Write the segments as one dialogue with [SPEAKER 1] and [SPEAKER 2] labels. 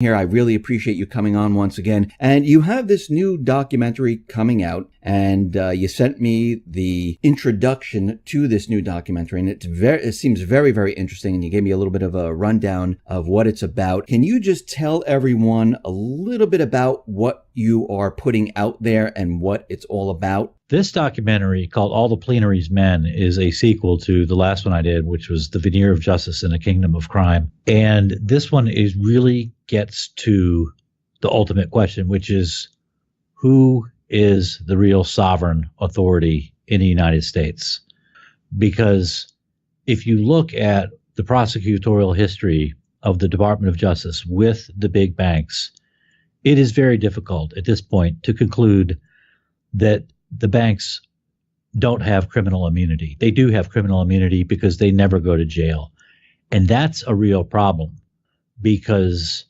[SPEAKER 1] here. I really appreciate you coming on once again. And you have this new documentary coming out, and you sent me the introduction to this new documentary, and it seems very, very interesting, and you gave me a little bit of a rundown of what it's about. Can you just tell everyone a little bit about what you are putting out there and what it's all about?
[SPEAKER 2] This documentary, called All the Plenary's Men, is a sequel to the last one I did, which was The Veneer of Justice in a Kingdom of Crime. And this one really gets to the ultimate question, which is, who is the real sovereign authority in the United States? Because if you look at the prosecutorial history of the Department of Justice with the big banks, it is very difficult at this point to conclude that the banks don't have criminal immunity. They do have criminal immunity because they never go to jail. And that's a real problem because,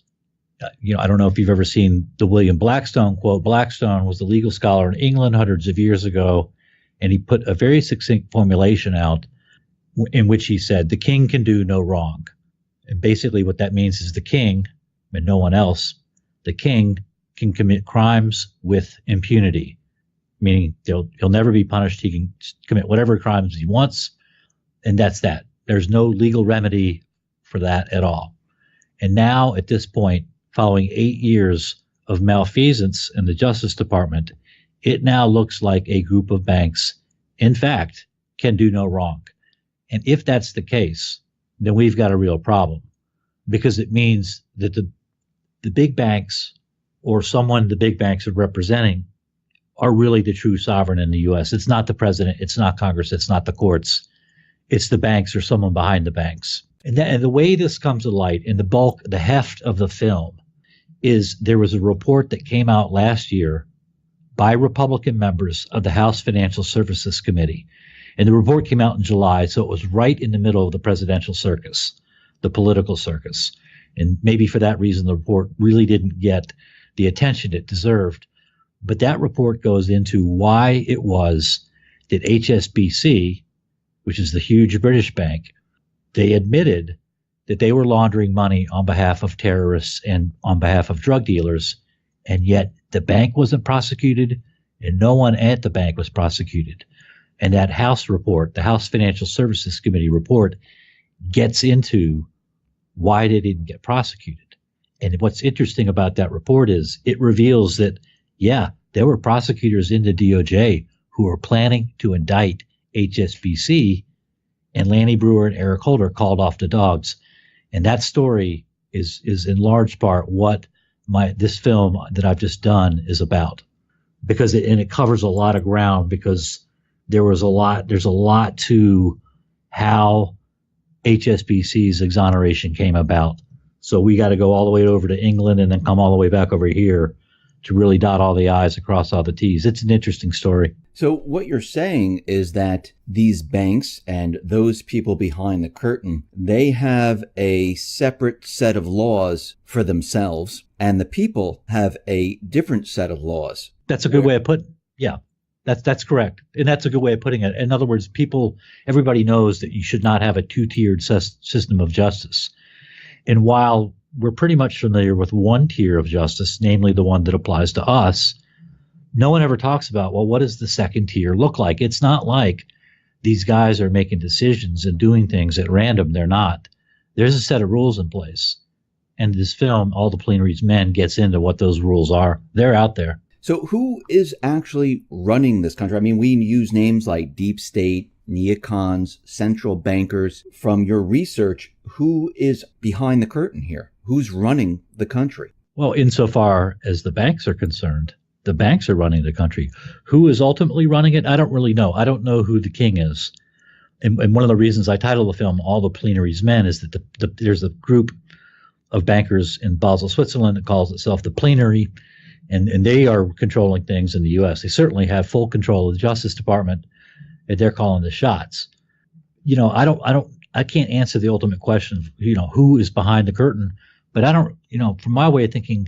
[SPEAKER 2] I don't know if you've ever seen the William Blackstone quote. Blackstone was the legal scholar in England hundreds of years ago, and he put a very succinct formulation out in which he said, the king can do no wrong. And basically what that means is the king, and no one else, the king can commit crimes with impunity. Meaning he'll never be punished. He can commit whatever crimes he wants, and that's that. There's no legal remedy for that at all. And now, at this point, following 8 years of malfeasance in the Justice Department, it now looks like a group of banks, in fact, can do no wrong. And if that's the case, then we've got a real problem, because it means that the big banks, or someone the big banks are representing, are really the true sovereign in the U.S. It's not the president. It's not Congress. It's not the courts. It's the banks or someone behind the banks. And the way this comes to light in the heft of the film is there was a report that came out last year by Republican members of the House Financial Services Committee. And the report came out in July, so it was right in the middle of the presidential circus, the political circus. And maybe for that reason, the report really didn't get the attention it deserved. But that report goes into why it was that HSBC, which is the huge British bank, they admitted that they were laundering money on behalf of terrorists and on behalf of drug dealers, and yet the bank wasn't prosecuted and no one at the bank was prosecuted. And that House report, the House Financial Services Committee report, gets into why they didn't get prosecuted. And what's interesting about that report is it reveals that, yeah, there were prosecutors in the DOJ who were planning to indict HSBC, and Lanny Brewer and Eric Holder called off the dogs. And that story is in large part what this film that I've just done is about, because it covers a lot of ground, because there's a lot to how HSBC's exoneration came about. So we got to go all the way over to England and then come all the way back over here to really dot all the I's, across all the T's. It's an interesting story.
[SPEAKER 1] So what you're saying is that these banks and those people behind the curtain, they have a separate set of laws for themselves, and the people have a different set of laws.
[SPEAKER 2] That's a good way of putting. Yeah, that's correct. And that's a good way of putting it. In other words, everybody knows that you should not have a two-tiered system of justice. And while we're pretty much familiar with one tier of justice, namely the one that applies to us, no one ever talks about, well, what does the second tier look like? It's not like these guys are making decisions and doing things at random. They're not. There's a set of rules in place. And this film, All the Plenary's Men, gets into what those rules are. They're out there.
[SPEAKER 1] So who is actually running this country? I mean, we use names like deep state, neocons, central bankers. From your research, who is behind the curtain here? Who's running the country?
[SPEAKER 2] Well, insofar as the banks are concerned, the banks are running the country. Who is ultimately running it? I don't really know. I don't know who the king is. And one of the reasons I titled the film All the Plenary's Men is that there's a group of bankers in Basel, Switzerland that calls itself the Plenary, and they are controlling things in the U.S. They certainly have full control of the Justice Department, and they're calling the shots. I can't answer the ultimate question of, who is behind the curtain, but I don't, from my way of thinking,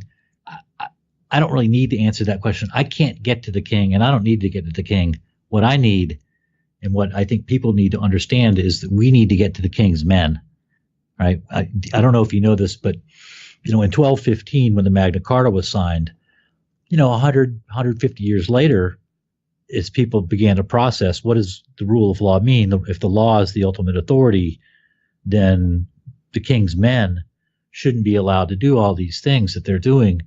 [SPEAKER 2] I don't really need to answer that question. I can't get to the king, and I don't need to get to the king. What I need, and what I think people need to understand, is that we need to get to the king's men, right? I don't know if you know this, but In 1215, when the Magna Carta was signed, 150 years later, as people began to process what does the rule of law mean? If the law is the ultimate authority, then the king's men shouldn't be allowed to do all these things that they're doing.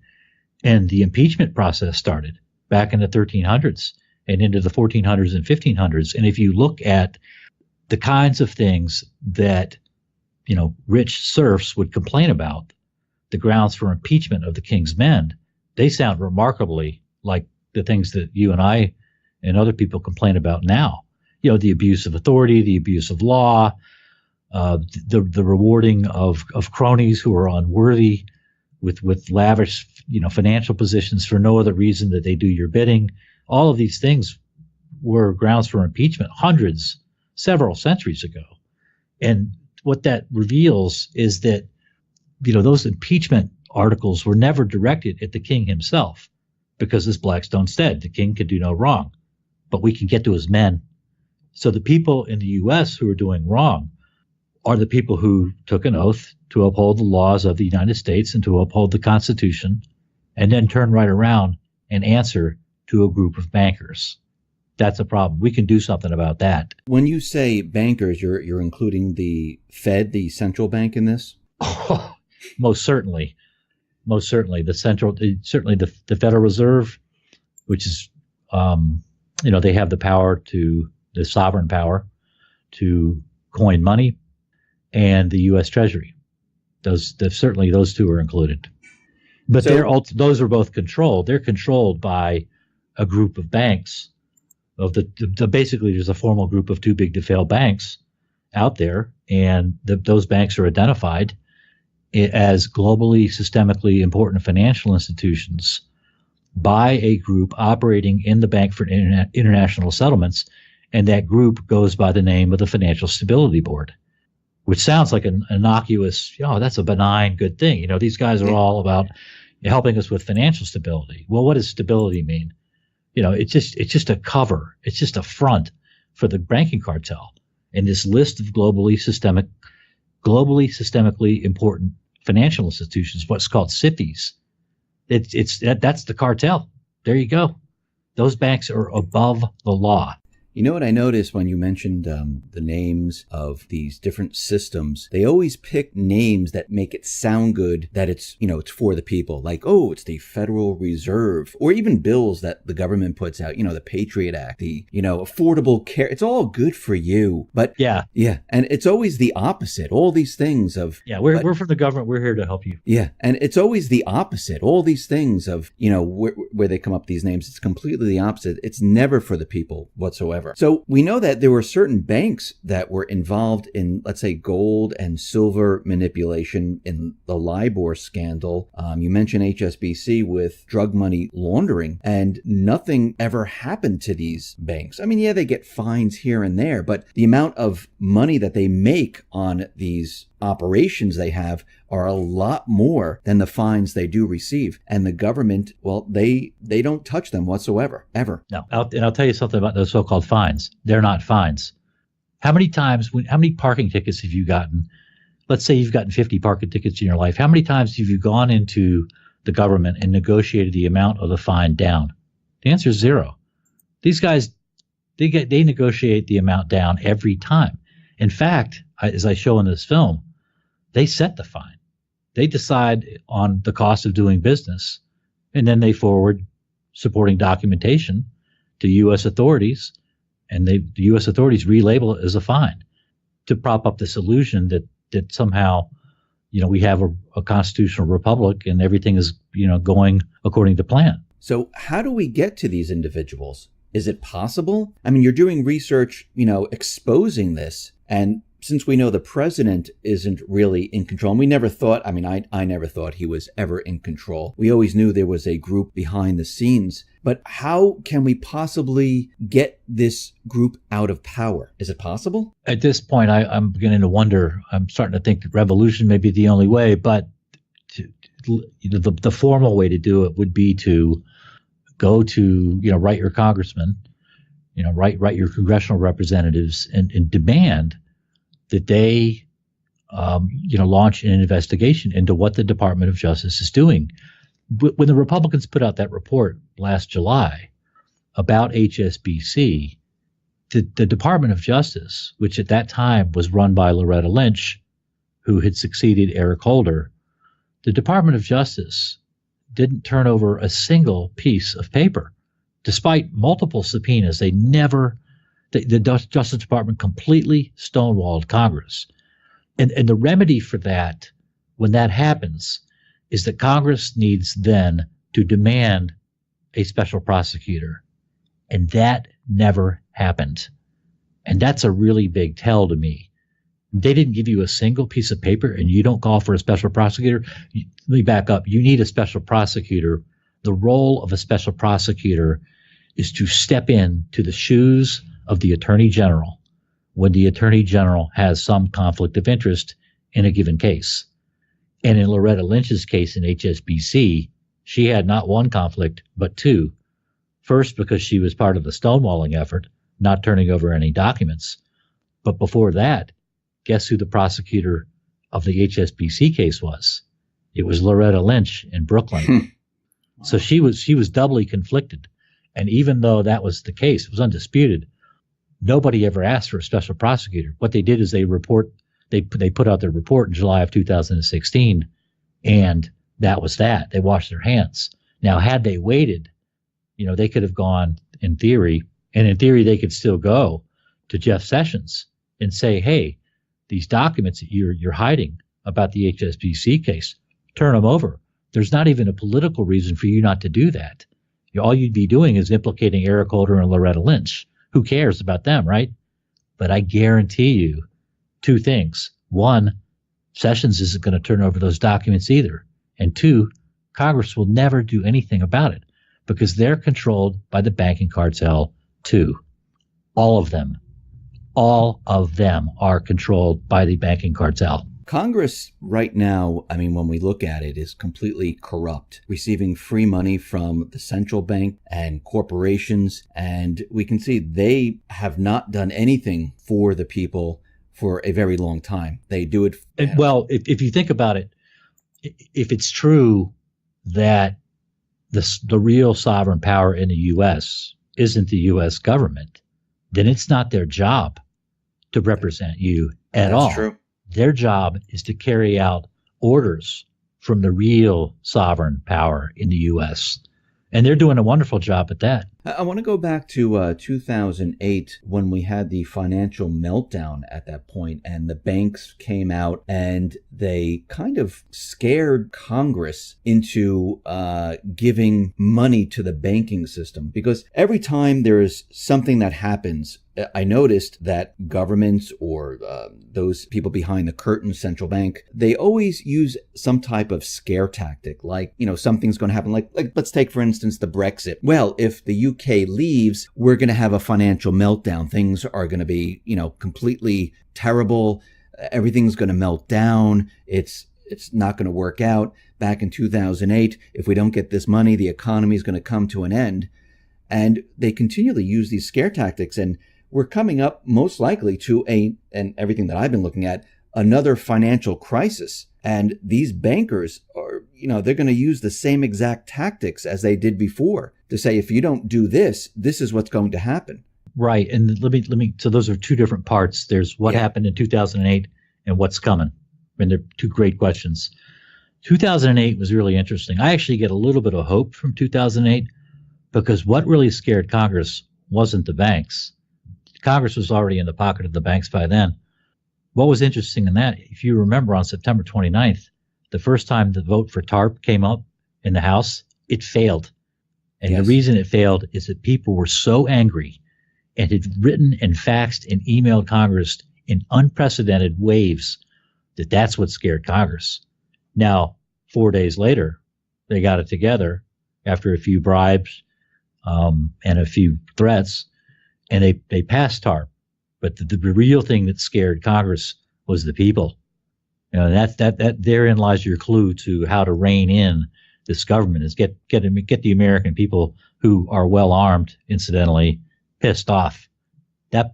[SPEAKER 2] And the impeachment process started back in the 1300s and into the 1400s and 1500s. And if you look at the kinds of things that, rich serfs would complain about, the grounds for impeachment of the king's men, they sound remarkably like the things that you and I and other people complain about now. The abuse of authority, the abuse of law, the rewarding of cronies who are unworthy with lavish, financial positions for no other reason that they do your bidding. All of these things were grounds for impeachment several centuries ago. And what that reveals is that, those impeachment articles were never directed at the king himself, because as Blackstone said, the king could do no wrong, but we can get to his men. So the people in the U.S. who are doing wrong are the people who took an oath to uphold the laws of the United States and to uphold the Constitution, and then turn right around and answer to a group of bankers. That's a problem. We can do something about that.
[SPEAKER 1] When you say bankers, you're including the Fed, the central bank, in this?
[SPEAKER 2] Oh, most certainly. Certainly the Federal Reserve, which is, they have the sovereign power to coin money, and the U.S. Treasury. Those two are included. But those are both controlled. They're controlled by a group of banks. Basically, there's a formal group of too big to fail banks out there, and those banks are identified as globally, systemically important financial institutions by a group operating in the Bank for International Settlements, and that group goes by the name of the Financial Stability Board, which sounds like an innocuous, that's a benign, good thing. These guys are all about helping us with financial stability. Well, what does stability mean? It's just a cover. It's just a front for the banking cartel. And this list of globally systemically important financial institutions, what's called SIFIs, that's the cartel. There you go. Those banks are above the law.
[SPEAKER 1] You know what I noticed when you mentioned the names of these different systems? They always pick names that make it sound good, that it's, it's for the people. Like, it's the Federal Reserve, or even bills that the government puts out, the Patriot Act, the, Affordable Care. It's all good for you. But yeah. And it's always the opposite. All these things of.
[SPEAKER 2] Yeah, we're from the government. We're here to help you.
[SPEAKER 1] Yeah. And it's always the opposite. All these things of, where they come up with these names, it's completely the opposite. It's never for the people whatsoever. So we know that there were certain banks that were involved in, let's say, gold and silver manipulation in the LIBOR scandal. You mentioned HSBC with drug money laundering, and nothing ever happened to these banks. I mean, yeah, they get fines here and there, but the amount of money that they make on these operations they have are a lot more than the fines they do receive. And the government, well, they don't touch them whatsoever, ever.
[SPEAKER 2] No. And I'll tell you something about those so-called fines. They're not fines. How many parking tickets have you gotten? Let's say you've gotten 50 parking tickets in your life. How many times have you gone into the government and negotiated the amount of the fine down? The answer is 0. These guys, they negotiate the amount down every time. In fact, as I show in this film, they set the fine. They decide on the cost of doing business, and then they forward supporting documentation to U.S. authorities, and the U.S. authorities relabel it as a fine to prop up this illusion that somehow, we have a constitutional republic and everything is, going according to plan.
[SPEAKER 1] So how do we get to these individuals? Is it possible? I mean, you're doing research, exposing this, and since we know the president isn't really in control, and we never thought, I never thought he was ever in control. We always knew there was a group behind the scenes. But how can we possibly get this group out of power? Is it possible?
[SPEAKER 2] At this point, I'm beginning to wonder. I'm starting to think that revolution may be the only way, but the formal way to do it would be to go to, write your congressman, write your congressional representatives and demand that they launch an investigation into what the Department of Justice is doing. When the Republicans put out that report last July about HSBC, the Department of Justice, which at that time was run by Loretta Lynch, who had succeeded Eric Holder, the Department of Justice didn't turn over a single piece of paper. Despite multiple subpoenas, the Justice Department completely stonewalled Congress. And the remedy for that, when that happens, is that Congress needs then to demand a special prosecutor. And that never happened. And that's a really big tell to me. They didn't give you a single piece of paper and you don't call for a special prosecutor. Let me back up. You need a special prosecutor. The role of a special prosecutor is to step in to the shoes of the Attorney General when the Attorney General has some conflict of interest in a given case. And in Loretta Lynch's case in HSBC, she had not one conflict, but two. First, because she was part of the stonewalling effort, not turning over any documents. But before that, guess who the prosecutor of the HSBC case was? It was Loretta Lynch in Brooklyn. So she was doubly conflicted. And even though that was the case, it was undisputed, nobody ever asked for a special prosecutor. What they did is they put out their report in July of 2016, and that was that. They washed their hands. Now, had they waited, they could have gone in theory they could still go to Jeff Sessions and say, hey, these documents that you're hiding about the HSBC case, turn them over. There's not even a political reason for you not to do that. All you'd be doing is implicating Eric Holder and Loretta Lynch. Who cares about them, right? But I guarantee you two things. One, Sessions isn't going to turn over those documents either. And two, Congress will never do anything about it because they're controlled by the banking cartel too. All of them are controlled by the banking cartel.
[SPEAKER 1] Congress right now, when we look at it, is completely corrupt, receiving free money from the central bank and corporations. And we can see they have not done anything for the people for a very long time. They do it.
[SPEAKER 2] Well, if you think about it, if it's true that the real sovereign power in the U.S. isn't the U.S. government, then it's not their job to represent you at all.
[SPEAKER 1] That's true.
[SPEAKER 2] Their job is to carry out orders from the real sovereign power in the U.S. And they're doing a wonderful job at that.
[SPEAKER 1] I want to go back to 2008 when we had the financial meltdown at that point, and the banks came out and they kind of scared Congress into giving money to the banking system. Because every time there is something that happens, I noticed that governments or those people behind the curtain, central bank, they always use some type of scare tactic, like, something's going to happen. Like let's take, for instance, the Brexit. Well, if the UK leaves, we're going to have a financial meltdown. Things are going to be, completely terrible. Everything's going to melt down. It's not going to work out. Back in 2008, if we don't get this money, the economy is going to come to an end. And they continually use these scare tactics. And we're coming up most likely to and everything that I've been looking at, another financial crisis. And these bankers are, they're going to use the same exact tactics as they did before to say, if you don't do this, this is what's going to happen.
[SPEAKER 2] Right. And let me, so those are two different parts. There's what happened in 2008 and what's coming. They're two great questions. 2008 was really interesting. I actually get a little bit of hope from 2008 because what really scared Congress wasn't the banks. Congress was already in the pocket of the banks by then. What was interesting in that, if you remember on September 29th, the first time the vote for TARP came up in the House, it failed. And the reason it failed is that people were so angry and had written and faxed and emailed Congress in unprecedented waves that's what scared Congress. Now, 4 days later, they got it together after a few bribes and a few threats, and they passed TARP. But the real thing that scared Congress was the people. That therein lies your clue to how to rein in this government, is get the American people, who are well armed, incidentally, pissed off. That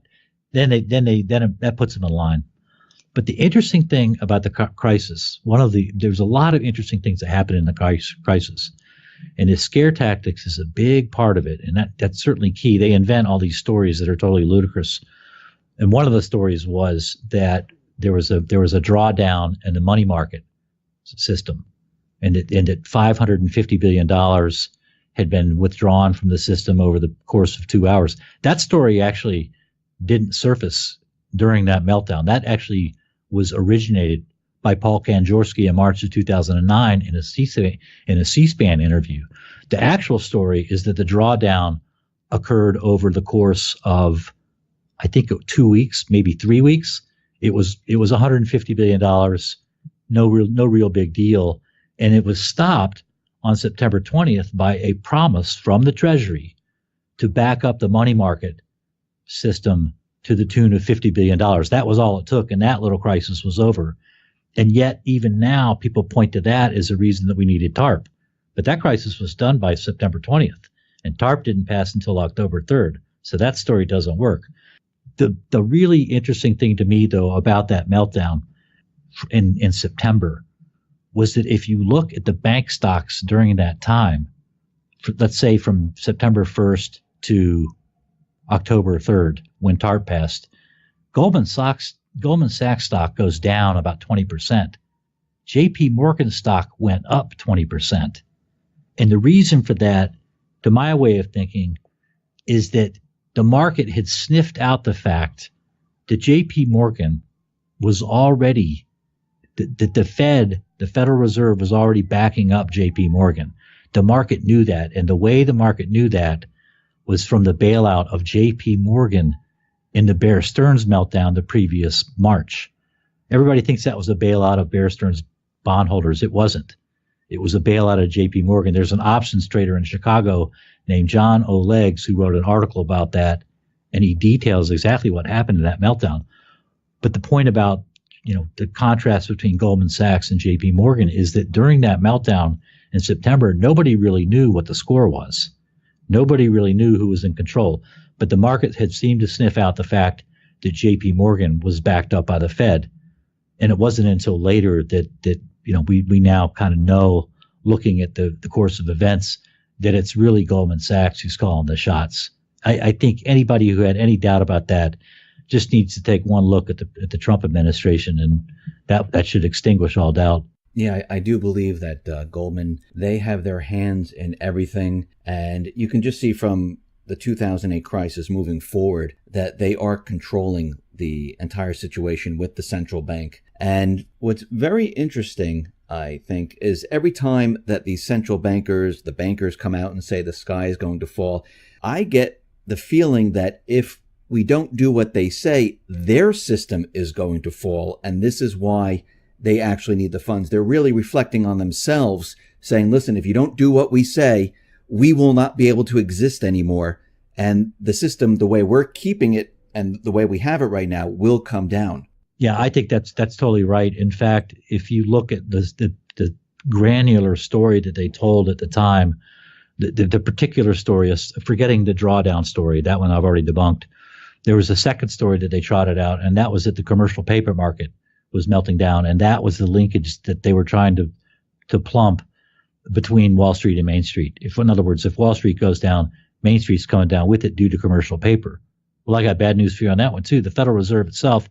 [SPEAKER 2] puts them in line. But the interesting thing about the crisis, there's a lot of interesting things that happen in the crisis. And the scare tactics is a big part of it. And that's certainly key. They invent all these stories that are totally ludicrous. And one of the stories was that there was a drawdown in the money market system, and that $550 billion had been withdrawn from the system over the course of 2 hours. That story actually didn't surface during that meltdown. That actually was originated by Paul Kanjorski in March of 2009 in a C-SPAN interview. The actual story is that the drawdown occurred over the course of, I think, 2 weeks, maybe 3 weeks. It was $150 billion, no real big deal, and it was stopped on September 20th by a promise from the Treasury to back up the money market system to the tune of $50 billion. That was all it took, and that little crisis was over. And yet, even now, people point to that as a reason that we needed TARP. But that crisis was done by September 20th, and TARP didn't pass until October 3rd. So that story doesn't work. The really interesting thing to me, though, about that meltdown in September was that if you look at the bank stocks during that time, let's say from September 1st to October 3rd, when TARP passed, Goldman Sachs stock goes down about 20%. JP Morgan stock went up 20%. And the reason for that, to my way of thinking, is that the market had sniffed out the fact that JP Morgan was already, that the Federal Reserve was already backing up JP Morgan. The market knew that. And the way the market knew that was from the bailout of JP Morgan in the Bear Stearns meltdown the previous March. Everybody thinks that was a bailout of Bear Stearns bondholders. It wasn't. It was a bailout of JP Morgan. There's an options trader in Chicago named John O'Legs who wrote an article about that, and he details exactly what happened in that meltdown. But the point about, the contrast between Goldman Sachs and JP Morgan is that during that meltdown in September, nobody really knew what the score was. Nobody really knew who was in control. But the market had seemed to sniff out the fact that JP Morgan was backed up by the Fed. And it wasn't until later that we now kind of know, looking at the course of events, that it's really Goldman Sachs who's calling the shots. I think anybody who had any doubt about that just needs to take one look at the Trump administration, and that should extinguish all doubt.
[SPEAKER 1] Yeah, I do believe that Goldman, they have their hands in everything. And you can just see from the 2008 crisis moving forward that they are controlling the entire situation with the central bank. And what's very interesting, I think, is every time that the central bankers, the bankers come out and say the sky is going to fall, I get the feeling that if we don't do what they say, their system is going to fall. And this is why they actually need the funds. They're really reflecting on themselves, saying, listen, if you don't do what we say, we will not be able to exist anymore. And the system, the way we're keeping it and the way we have it right now, will come down.
[SPEAKER 2] Yeah, I think that's totally right. In fact, if you look at the granular story that they told at the time, the particular story, forgetting the drawdown story, that one I've already debunked. There was a second story that they trotted out, and that was that the commercial paper market was melting down, and that was the linkage that they were trying to plump between Wall Street and Main Street. In other words, if Wall Street goes down, Main Street's coming down with it due to commercial paper. Well, I got bad news for you on that one too. The Federal Reserve itself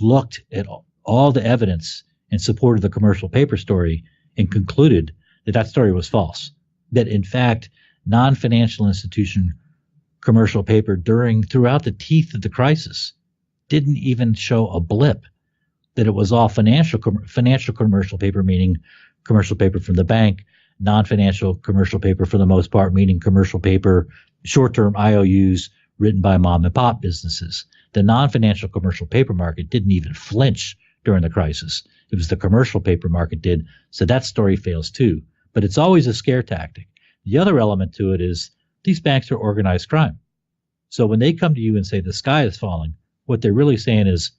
[SPEAKER 2] looked at all the evidence in support of the commercial paper story and concluded that story was false. That in fact, non-financial institution commercial paper throughout the teeth of the crisis didn't even show a blip. That it was all financial commercial paper, meaning commercial paper from the bank, non-financial commercial paper for the most part, meaning commercial paper, short-term IOUs written by mom and pop businesses. The non-financial commercial paper market didn't even flinch during the crisis. It was the commercial paper market did. So that story fails too. But it's always a scare tactic. The other element to it is these banks are organized crime. So when they come to you and say the sky is falling, what they're really saying is,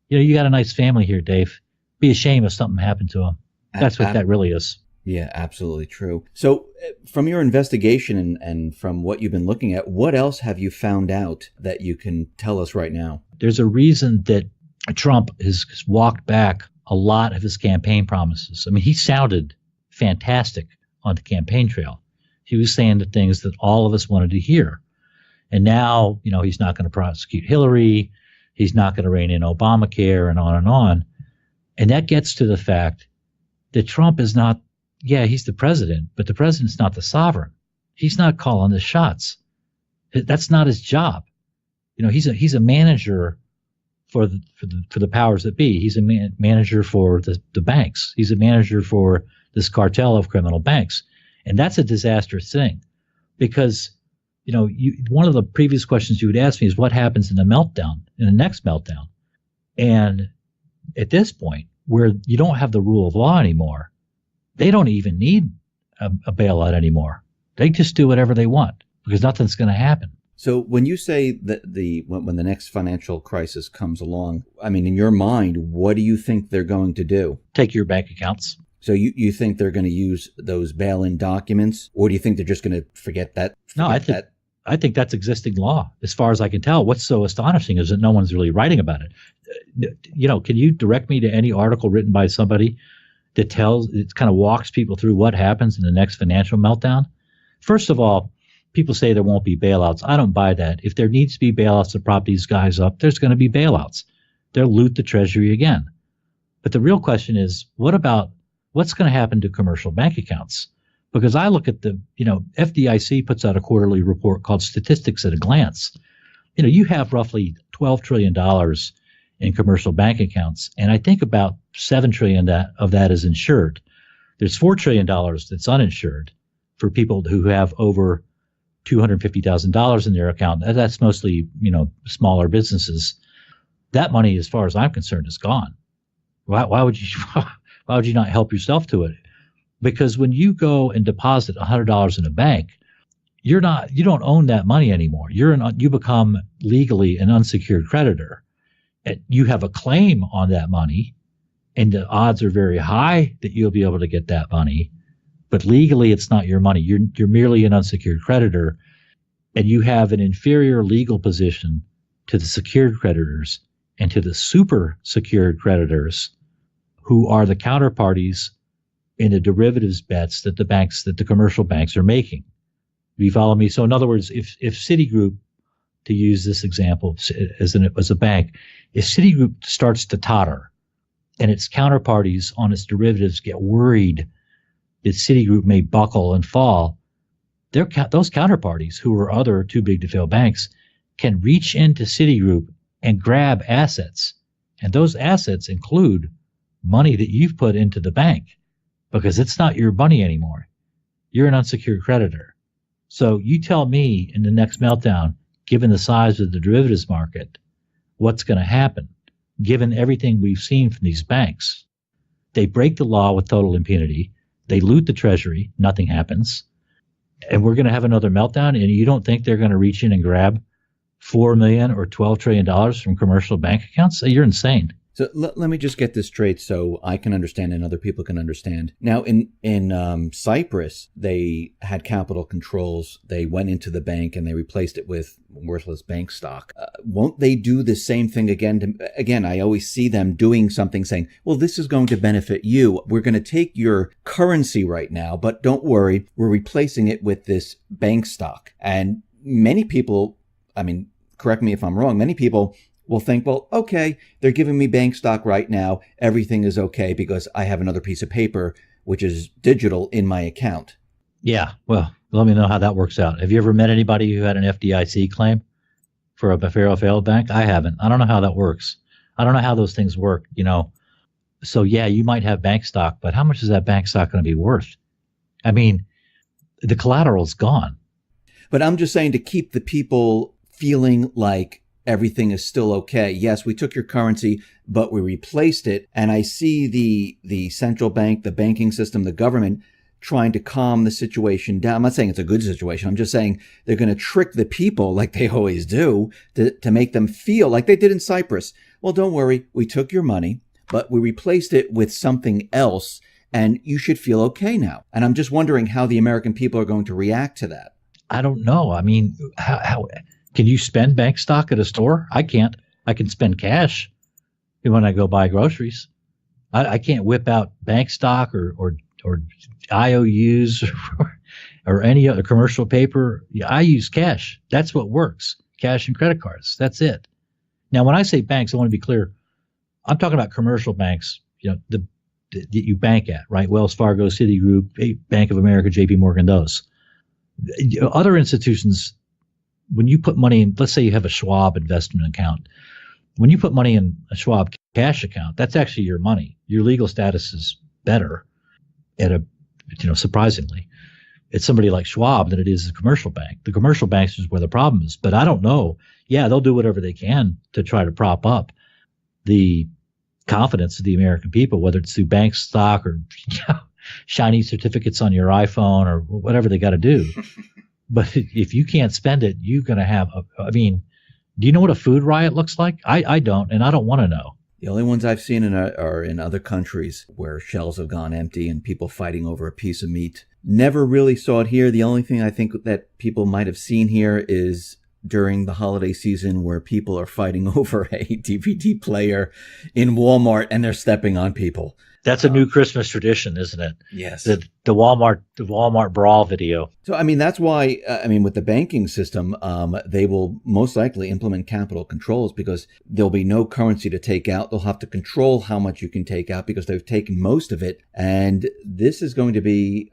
[SPEAKER 2] you got a nice family here, Dave. Be ashamed if something happened to them. That's what that really is.
[SPEAKER 1] Yeah, absolutely true. So from your investigation and from what you've been looking at, what else have you found out that you can tell us right now?
[SPEAKER 2] There's a reason that Trump has walked back a lot of his campaign promises. I mean, he sounded fantastic on the campaign trail. He was saying the things that all of us wanted to hear. And now, he's not going to prosecute Hillary. He's not going to rein in Obamacare and on and on. And that gets to the fact that Trump is not, he's the president, but the president's not the sovereign. He's not calling the shots. That's not his job. He's a manager for the powers that be. He's a manager for the banks. He's a manager for this cartel of criminal banks. And that's a disastrous thing because, one of the previous questions you would ask me is what happens in the next meltdown. And at this point, where you don't have the rule of law anymore, they don't even need a bailout anymore. They just do whatever they want because nothing's going to happen.
[SPEAKER 1] So when you say that when the next financial crisis comes along, I mean, in your mind, what do you think they're going to do?
[SPEAKER 2] Take your bank accounts.
[SPEAKER 1] So you think they're going to use those bail-in documents, or do you think they're just going to forget that?
[SPEAKER 2] I think that's existing law. As far as I can tell, what's so astonishing is that no one's really writing about it. Can you direct me to any article written by somebody that kind of walks people through what happens in the next financial meltdown? First of all, people say there won't be bailouts. I don't buy that. If there needs to be bailouts to prop these guys up, there's going to be bailouts. They'll loot the Treasury again. But the real question is, what's going to happen to commercial bank accounts? Because I look at FDIC puts out a quarterly report called Statistics at a Glance. You have roughly $12 trillion in commercial bank accounts, and I think about $7 trillion of that is insured. There's $4 trillion that's uninsured for people who have over $250,000 in their account. That's mostly, smaller businesses. That money, as far as I'm concerned, is gone. Why would you not help yourself to it? Because when you go and deposit $100 in a bank, you don't own that money anymore. You become legally an unsecured creditor. And you have a claim on that money, and the odds are very high that you'll be able to get that money. But legally, it's not your money. You're merely an unsecured creditor, and you have an inferior legal position to the secured creditors and to the super secured creditors, who are the counterparties in the derivatives bets that the commercial banks are making. Do you follow me? So in other words, if Citigroup, to use this example as a bank, if Citigroup starts to totter and its counterparties on its derivatives get worried that Citigroup may buckle and fall, those counterparties, who are other too big to fail banks, can reach into Citigroup and grab assets. And those assets include money that you've put into the bank, because it's not your money anymore. You're an unsecured creditor. So you tell me in the next meltdown, given the size of the derivatives market, what's going to happen, given everything we've seen from these banks. They break the law with total impunity. They loot the Treasury. Nothing happens. And we're going to have another meltdown, and you don't think they're going to reach in and grab $4 million or $12 trillion from commercial bank accounts? You're insane.
[SPEAKER 1] So let me just get this straight so I can understand and other people can understand. Now, in Cyprus, they had capital controls. They went into the bank and they replaced it with worthless bank stock. Won't they do the same thing again? Again, I always see them doing something saying, well, this is going to benefit you. We're going to take your currency right now, but don't worry, we're replacing it with this bank stock. And many people, correct me if I'm wrong, many people will think, well, okay, they're giving me bank stock right now. Everything is okay because I have another piece of paper, which is digital, in my account.
[SPEAKER 2] Yeah, well, let me know how that works out. Have you ever met anybody who had an FDIC claim for a failed bank? I haven't. I don't know how that works. I don't know how those things work, So yeah, you might have bank stock, but how much is that bank stock going to be worth? The collateral's gone.
[SPEAKER 1] But I'm just saying, to keep the people feeling like everything is still okay. Yes, we took your currency, but we replaced it. And I see the central bank, the banking system, the government trying to calm the situation down. I'm not saying it's a good situation. I'm just saying they're going to trick the people, like they always do, to make them feel like they did in Cyprus. Well, don't worry. We took your money, but we replaced it with something else, and you should feel okay now. And I'm just wondering how the American people are going to react to that.
[SPEAKER 2] I don't know. How can you spend bank stock at a store? I can't. I can spend cash, when I go buy groceries. I can't whip out bank stock or IOUs or any other commercial paper. I use cash. That's what works. Cash and credit cards. That's it. Now, when I say banks, I want to be clear. I'm talking about commercial banks, that you bank at, right? Wells Fargo, Citigroup, Bank of America, JP Morgan, those. Other institutions, when you put money in, let's say you have a Schwab investment account. When you put money in a Schwab cash account, that's actually your money. Your legal status is better surprisingly. It's somebody like Schwab than it is a commercial bank. The commercial banks is where the problem is. But I don't know. Yeah, they'll do whatever they can to try to prop up the confidence of the American people, whether it's through bank stock or shiny certificates on your iPhone or whatever they got to do. But if you can't spend it, you're going to have do you know what a food riot looks like? I don't, and I don't want to know.
[SPEAKER 1] The only ones I've seen are in other countries where shelves have gone empty and people fighting over a piece of meat. Never really saw it here. The only thing I think that people might have seen here is during the holiday season where people are fighting over a DVD player in Walmart and they're stepping on people.
[SPEAKER 2] That's a new Christmas tradition, isn't it?
[SPEAKER 1] Yes.
[SPEAKER 2] The Walmart brawl video.
[SPEAKER 1] So, that's why, with the banking system, they will most likely implement capital controls because there'll be no currency to take out. They'll have to control how much you can take out because they've taken most of it. And this is going to be,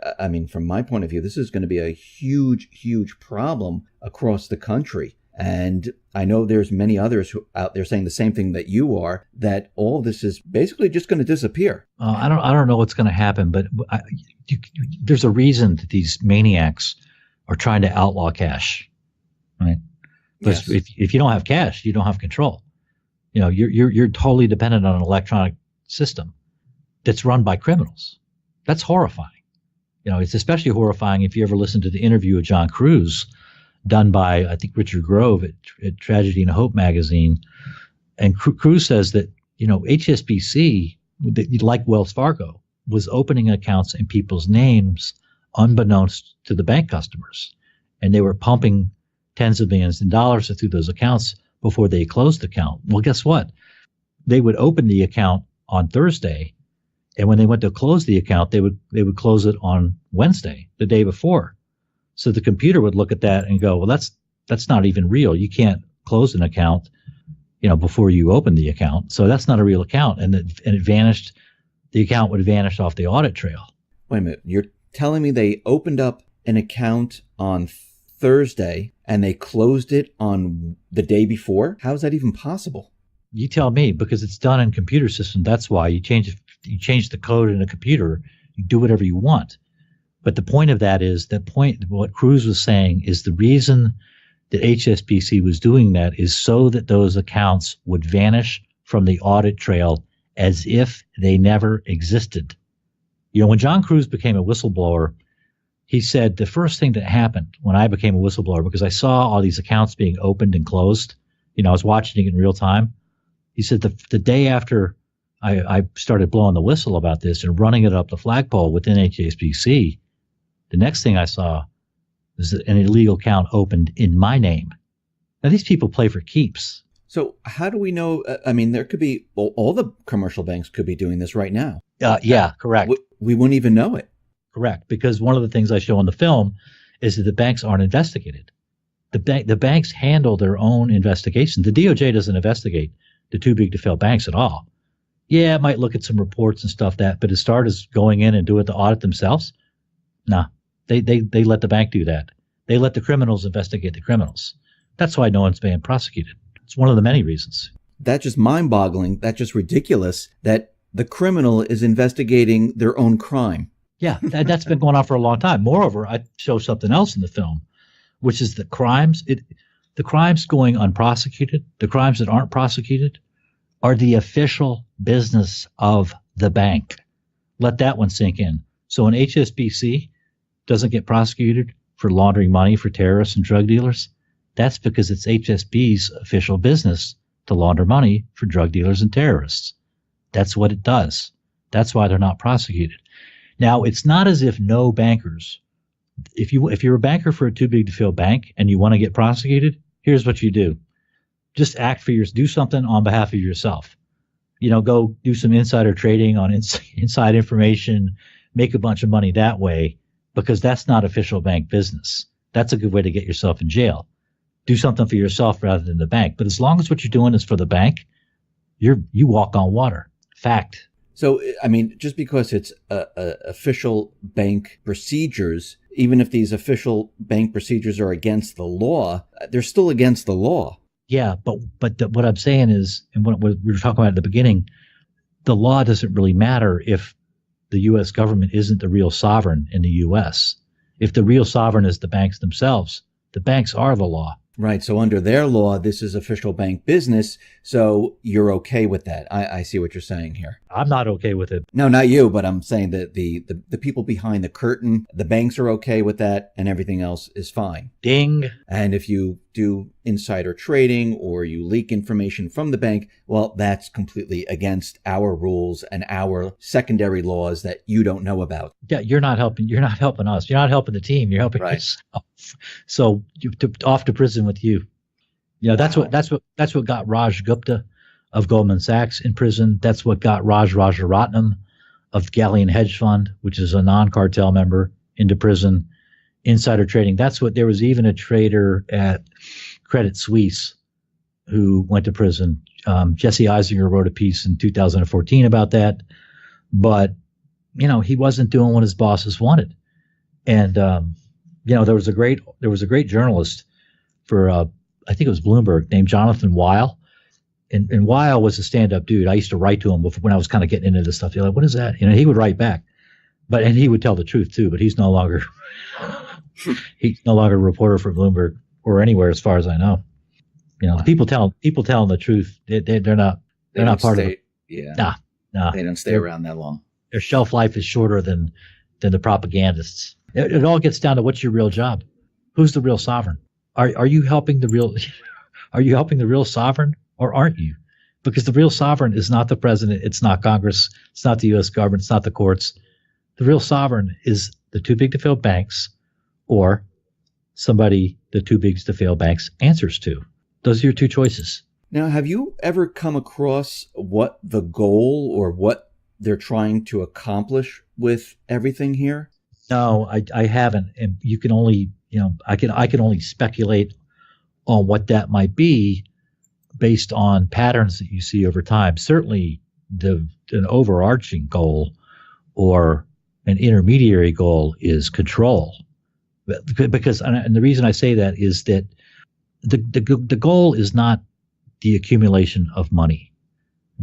[SPEAKER 1] from my point of view, this is going to be a huge, huge problem across the country. And I know there's many others who out there saying the same thing that you are, that all this is basically just going to disappear.
[SPEAKER 2] I don't know what's going to happen, but there's a reason that these maniacs are trying to outlaw cash, right? Because if you don't have cash, you don't have control. You're totally dependent on an electronic system that's run by criminals. That's horrifying. It's especially horrifying if you ever listen to the interview of John Cruz done by, I think, Richard Grove at Tragedy and Hope magazine. And Cruz says that, HSBC, like Wells Fargo, was opening accounts in people's names unbeknownst to the bank customers. And they were pumping tens of millions of dollars through those accounts before they closed the account. Well, guess what? They would open the account on Thursday. And when they went to close the account, they would close it on Wednesday, the day before. So the computer would look at that and go, well, that's not even real. You can't close an account, before you open the account. So that's not a real account. And it vanished. The account would vanish off the audit trail.
[SPEAKER 1] Wait a minute. You're telling me they opened up an account on Thursday and they closed it on the day before? How is that even possible?
[SPEAKER 2] You tell me, because it's done in computer system. That's why you change the code in a computer. You do whatever you want. But the point of that is what Cruz was saying is the reason that HSBC was doing that is so that those accounts would vanish from the audit trail as if they never existed. When John Cruz became a whistleblower, he said the first thing that happened when I became a whistleblower, because I saw all these accounts being opened and closed, I was watching it in real time. He said the day after I started blowing the whistle about this and running it up the flagpole within HSBC, the next thing I saw was that an illegal account opened in my name. Now, these people play for keeps.
[SPEAKER 1] So how do we know? There could be, all the commercial banks could be doing this right now.
[SPEAKER 2] Yeah, correct.
[SPEAKER 1] We wouldn't even know it.
[SPEAKER 2] Correct. Because one of the things I show in the film is that the banks aren't investigated. The banks handle their own investigation. The DOJ doesn't investigate the too big to fail banks at all. Yeah, it might look at some reports and stuff but as far as going in and doing the audit themselves, nah. They let the bank do that. They let the criminals investigate the criminals. That's why no one's being prosecuted. It's one of the many reasons.
[SPEAKER 1] That's just mind-boggling. That's just ridiculous that the criminal is investigating their own crime.
[SPEAKER 2] Yeah, that's been going on for a long time. Moreover, I show something else in the film, which is the crimes going unprosecuted, the crimes that aren't prosecuted, are the official business of the bank. Let that one sink in. So when HSBC doesn't get prosecuted for laundering money for terrorists and drug dealers, that's because it's HSB's official business to launder money for drug dealers and terrorists. That's what it does. That's why they're not prosecuted. Now, it's not as if no bankers, if you're a banker for a too big to fail bank and you want to get prosecuted, here's what you do. Just do something on behalf of yourself. go do some insider trading on inside information, make a bunch of money that way, because that's not official bank business. That's a good way to get yourself in jail. Do something for yourself rather than the bank. But as long as what you're doing is for the bank, you walk on water. Fact.
[SPEAKER 1] So, I mean, just because it's official bank procedures, even if these official bank procedures are against the law, they're still against the law.
[SPEAKER 2] Yeah, but what I'm saying is, and what we were talking about at the beginning, the law doesn't really matter if the U.S. government isn't the real sovereign in the U.S. If the real sovereign is the banks themselves, the banks are the law.
[SPEAKER 1] Right. So under their law, this is official bank business. So you're okay with that. I see what you're saying here.
[SPEAKER 2] I'm not okay with it.
[SPEAKER 1] No, not you, but I'm saying that the people behind the curtain, the banks are okay with that, and everything else is fine.
[SPEAKER 2] Ding.
[SPEAKER 1] And if you do insider trading or you leak information from the bank, well, that's completely against our rules and our secondary laws that you don't know about.
[SPEAKER 2] Yeah, you're not helping us. You're not helping the team. You're helping yourself. So off to prison with you. That's what got Raj Gupta of Goldman Sachs in prison. That's what got Raj Rajaratnam of Galleon Hedge Fund, which is a non-cartel member, into prison. Insider trading. There was even a trader at Credit Suisse who went to prison. Jesse Eisinger wrote a piece in 2014 about that, but he wasn't doing what his bosses wanted. And there was a great journalist for I think it was Bloomberg named Jonathan Weil. And Weil was a stand-up dude. I used to write to him when I was kind of getting into this stuff. You're like, what is that? He would write back, and he would tell the truth too. But he's no longer a reporter for Bloomberg or anywhere, as far as I know. The people telling the truth. They're not part of it.
[SPEAKER 1] Yeah.
[SPEAKER 2] Nah.
[SPEAKER 1] They don't stay around that long.
[SPEAKER 2] Their shelf life is shorter than the propagandists. It all gets down to what's your real job. Who's the real sovereign? Are you helping the real? Are you helping the real sovereign, or aren't you? Because the real sovereign is not the president. It's not Congress. It's not the U.S. government. It's not the courts. The real sovereign is the too big to fail banks, or somebody the too big to fail banks answers to. Those are your two choices.
[SPEAKER 1] Now, have you ever come across what the goal or what they're trying to accomplish with everything here?
[SPEAKER 2] No, I haven't. And you can only, I can only speculate on what that might be based on patterns that you see over time. Certainly an overarching goal or an intermediary goal is control. Because, and the reason I say that is that the goal is not the accumulation of money,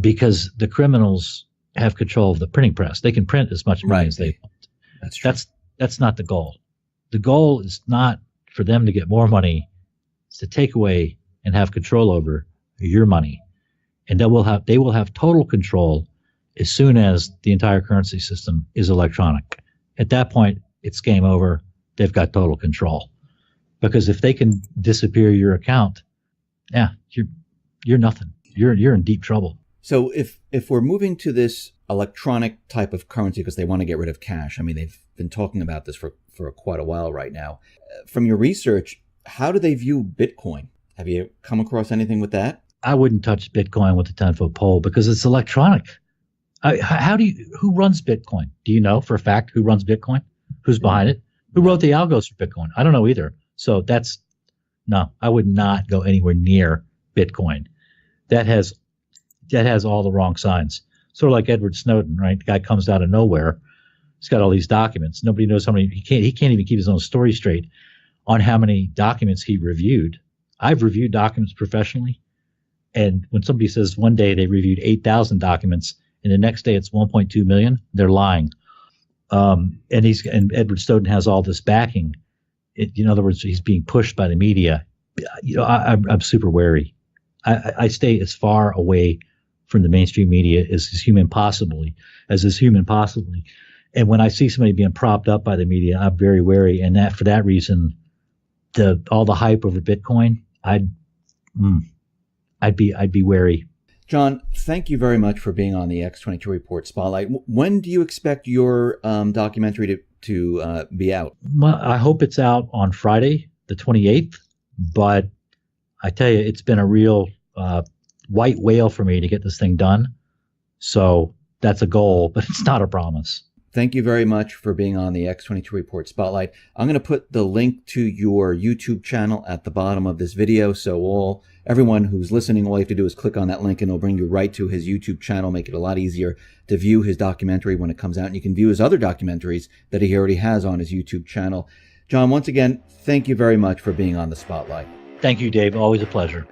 [SPEAKER 2] because the criminals have control of the printing press. They can print as much money as they want.
[SPEAKER 1] That's true.
[SPEAKER 2] That's not the goal. The goal is not for them to get more money. It's to take away and have control over your money. And they will have total control as soon as the entire currency system is electronic. At that point, it's game over. They've got total control. Because if they can disappear your account, you're nothing. You're in deep trouble.
[SPEAKER 1] So if we're moving to this electronic type of currency because they want to get rid of cash, I mean, they've been talking about this for quite a while right now. From your research, how do they view Bitcoin? Have you come across anything with that?
[SPEAKER 2] I wouldn't touch Bitcoin with a 10-foot pole because it's electronic. Who runs Bitcoin? Do you know for a fact who runs Bitcoin? Who's behind it? Who wrote the algos for Bitcoin? I don't know either. So I would not go anywhere near Bitcoin. That has all the wrong signs. Sort of like Edward Snowden, right? The guy comes out of nowhere. He's got all these documents. Nobody knows how many. He can't even keep his own story straight on how many documents he reviewed. I've reviewed documents professionally, and when somebody says one day they reviewed 8,000 documents and the next day it's 1.2 million, they're lying. And Edward Snowden has all this backing. In other words, he's being pushed by the media. I'm super wary. I stay as far away from the mainstream media as is human possibly. And when I see somebody being propped up by the media, I'm very wary. And for that reason, all the hype over Bitcoin, I'd be wary.
[SPEAKER 1] John, thank you very much for being on the X22 Report Spotlight. When do you expect your documentary to be out?
[SPEAKER 2] Well, I hope it's out on Friday, the 28th. But I tell you, it's been a real white whale for me to get this thing done. So that's a goal, but it's not a promise.
[SPEAKER 1] Thank you very much for being on the X22 Report Spotlight. I'm going to put the link to your YouTube channel at the bottom of this video. So everyone who's listening, all you have to do is click on that link and it'll bring you right to his YouTube channel, make it a lot easier to view his documentary when it comes out. And you can view his other documentaries that he already has on his YouTube channel. John, once again, thank you very much for being on the Spotlight.
[SPEAKER 2] Thank you, Dave. Always a pleasure.